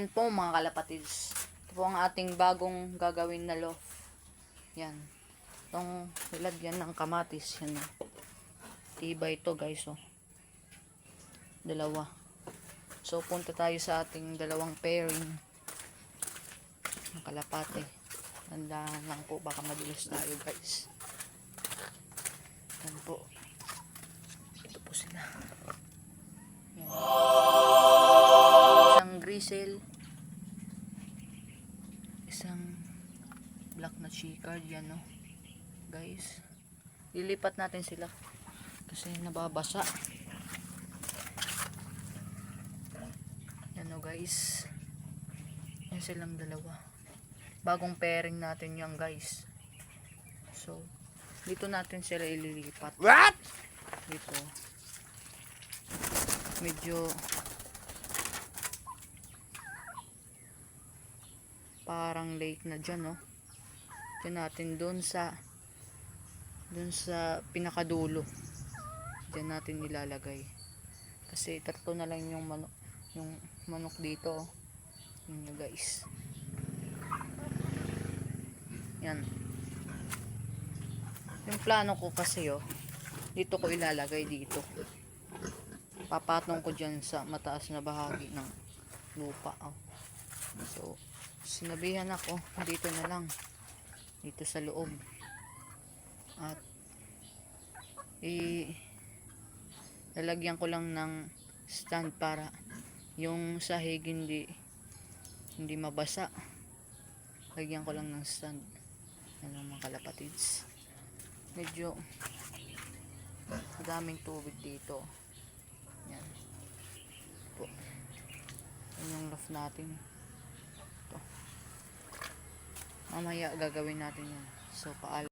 Yan po mga kalapatids. Ito po ang ating bagong gagawin na loaf. Yan. Itong nilagyan ng kamatis. Yan. Tibay ito guys. Oh. Dalawa. So punta tayo sa ating dalawang pairing. Ng kalapate. Tandaan lang po. Baka madulas tayo guys. Yan po. Ito po sila. Yan. Isang grisel. Isang black na checkered. Yan o. Guys. Lilipat natin sila. Kasi nababasa. Yan o guys. Yan silang dalawa. Bagong pairing natin yan guys. So, dito natin sila ililipat. What? Dito. Medyo parang late na dyan, no? Dyan natin dun sa pinakadulo. Dyan natin nilalagay. Kasi tatlo na lang yung manok dito. Yun guys. Yan. Yung plano ko kasi dito ko ilalagay dito. Papatong ko dyan sa mataas na bahagi ng lupa. So, sinabihan ako dito na lang. Dito sa loob. At lalagyan ko lang ng stand para yung sahig hindi mabasa. Lagyan ko lang ng stand. Yan ang mga kalapatids. Medyo daming tubig dito. Yan po. Yan yung loaf natin. Ito. Mamaya gagawin natin yan. So paalam.